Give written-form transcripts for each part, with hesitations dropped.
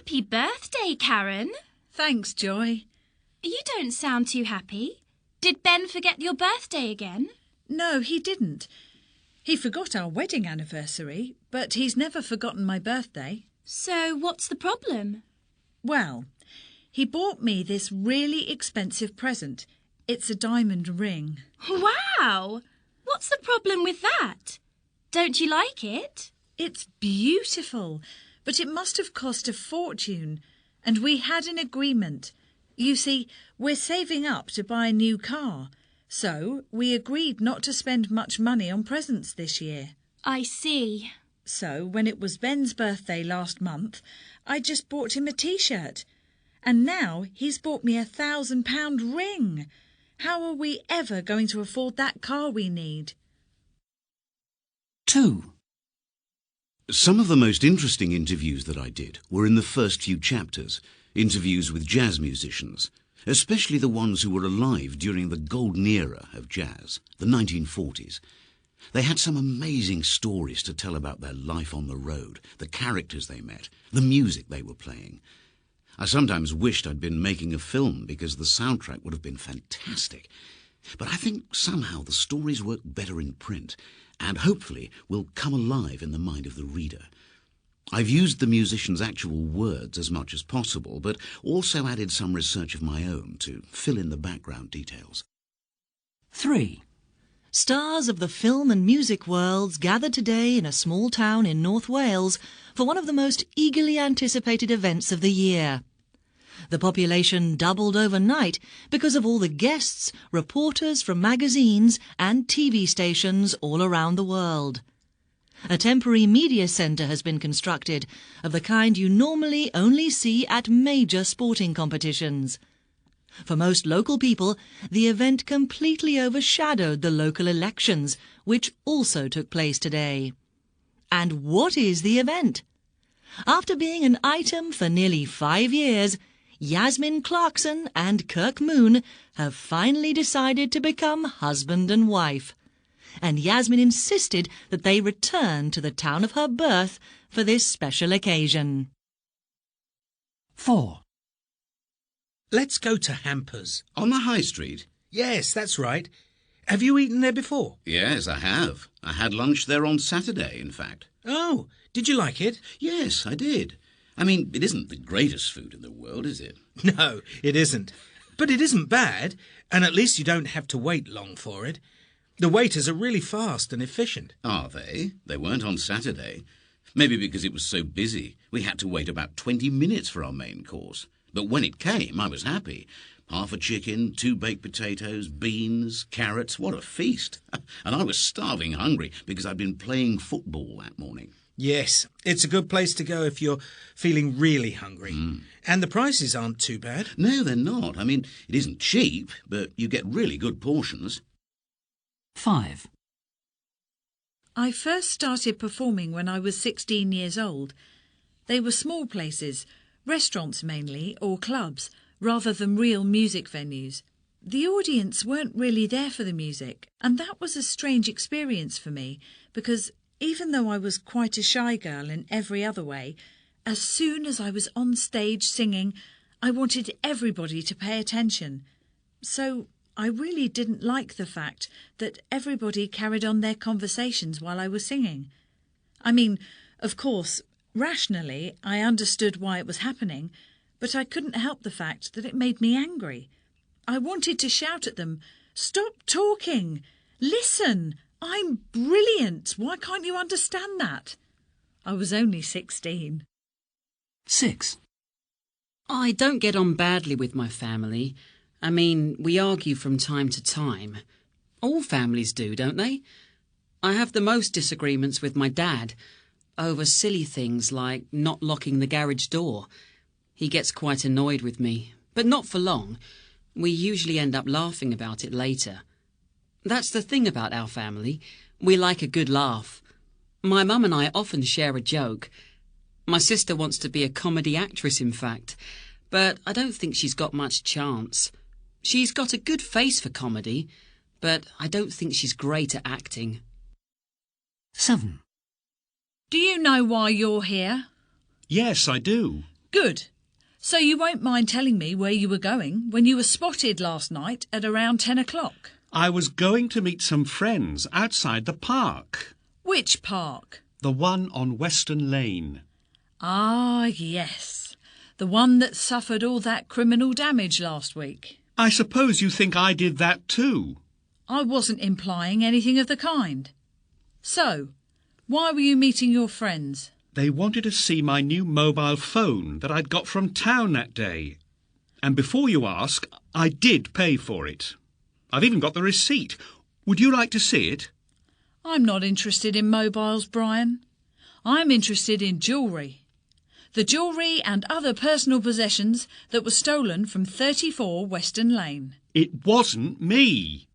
Happy birthday, Karen. Thanks, Joy. You don't sound too happy. Did Ben forget your birthday again? No, he didn't. He forgot our wedding anniversary, but he's never forgotten my birthday. So what's the problem? Well, he bought me this really expensive present. It's a diamond ring. Wow! What's the problem with that? Don't you like it? It's beautiful, but it must have cost a fortune. And we had an agreement. You see, we're saving up to buy a new car. So we agreed not to spend much money on presents this year. I see. So when it was Ben's birthday last month, I just bought him a T-shirt. And now he's bought me £1,000 ring. How are we ever going to afford that car we need? 2. Some of the most interesting interviews that I did were in the first few chapters, interviews with jazz musicians, especially the ones who were alive during the golden era of jazz, the 1940s. They had some amazing stories to tell about their life on the road, the characters they met, the music they were playing. I sometimes wished I'd been making a film because the soundtrack would have been fantastic. But I think somehow the stories work better in print and hopefully will come alive in the mind of the reader. I've used the musicians' actual words as much as possible, but also added some research of my own to fill in the background details. 3. Stars of the film and music worlds gather today in a small town in North Wales for one of the most eagerly anticipated events of the year. The population doubled overnight because of all the guests, reporters from magazines and TV stations all around the world. A temporary media centre has been constructed, of the kind you normally only see at major sporting competitions. For most local people, the event completely overshadowed the local elections, which also took place today. And what is the event? After being an item for nearly 5 years, Yasmin Clarkson and Kirk Moon have finally decided to become husband and wife. And Yasmin insisted that they return to the town of her birth for this special occasion. 4. Let's go to Hampers. On the high street? Yes, that's right. Have you eaten there before? Yes, I have. I had lunch there on Saturday, in fact. Oh, did you like it? Yes, I did. I mean, it isn't the greatest food in the world, is it? No, it isn't. But it isn't bad, and at least you don't have to wait long for it. The waiters are really fast and efficient. Are they? They weren't on Saturday. Maybe because it was so busy. We had to wait about 20 minutes for our main course. But when it came, I was happy. Half a chicken, 2 baked potatoes, beans, carrots. What a feast. And I was starving hungry because I'd been playing football that morning. Yes, it's a good place to go if you're feeling really hungry. And the prices aren't too bad. No, they're not. I mean, it isn't cheap, but you get really good portions. 5. I first started performing when I was 16 years old. They were small places, restaurants mainly, or clubs, rather than real music venues. The audience weren't really there for the music, and that was a strange experience for me, because even though I was quite a shy girl in every other way, as soon as I was on stage singing, I wanted everybody to pay attention. So I really didn't like the fact that everybody carried on their conversations while I was singing. I mean, of course, rationally, I understood why it was happening, but I couldn't help the fact that it made me angry. I wanted to shout at them, "Stop talking! Listen! I'm brilliant! Why can't you understand that?" I was only 16. 6. I don't get on badly with my family. I mean, we argue from time to time. All families do, don't they? I have the most disagreements with my dad over silly things like not locking the garage door. He gets quite annoyed with me, but not for long. We usually end up laughing about it later. That's the thing about our family. We like a good laugh. My mum and I often share a joke. My sister wants to be a comedy actress, in fact, but I don't think she's got much chance. She's got a good face for comedy, but I don't think she's great at acting. 7. Do you know why you're here? Yes, I do. Good. So you won't mind telling me where you were going when you were spotted last night at around 10 o'clock. I was going to meet some friends outside the park. Which park? The one on Western Lane. Ah, yes. The one that suffered all that criminal damage last week. I suppose you think I did that too. I wasn't implying anything of the kind. So, why were you meeting your friends? They wanted to see my new mobile phone that I'd got from town that day. And before you ask, I did pay for it. I've even got the receipt. Would you like to see it? I'm not interested in mobiles, Brian. I'm interested in jewellery. The jewellery and other personal possessions that were stolen from 34 Western Lane. It wasn't me.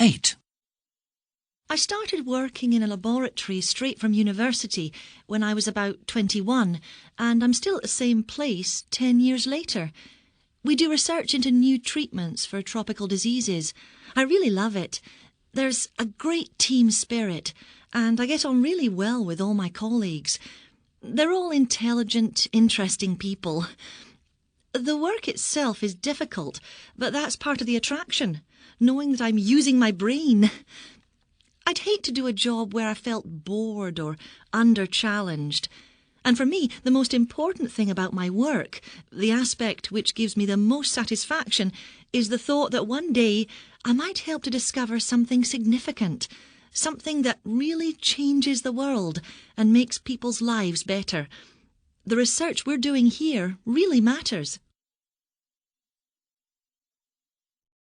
8. I started working in a laboratory straight from university when I was about 21, and I'm still at the same place 10 years later. We do research into new treatments for tropical diseases. I really love it. There's a great team spirit, and I get on really well with all my colleagues. They're all intelligent, interesting people. The work itself is difficult, but that's part of the attraction, knowing that I'm using my brain. I'd hate to do a job where I felt bored or under-challenged. And for me, the most important thing about my work, the aspect which gives me the most satisfaction, is the thought that one day I might help to discover something significant, something that really changes the world and makes people's lives better. The research we're doing here really matters.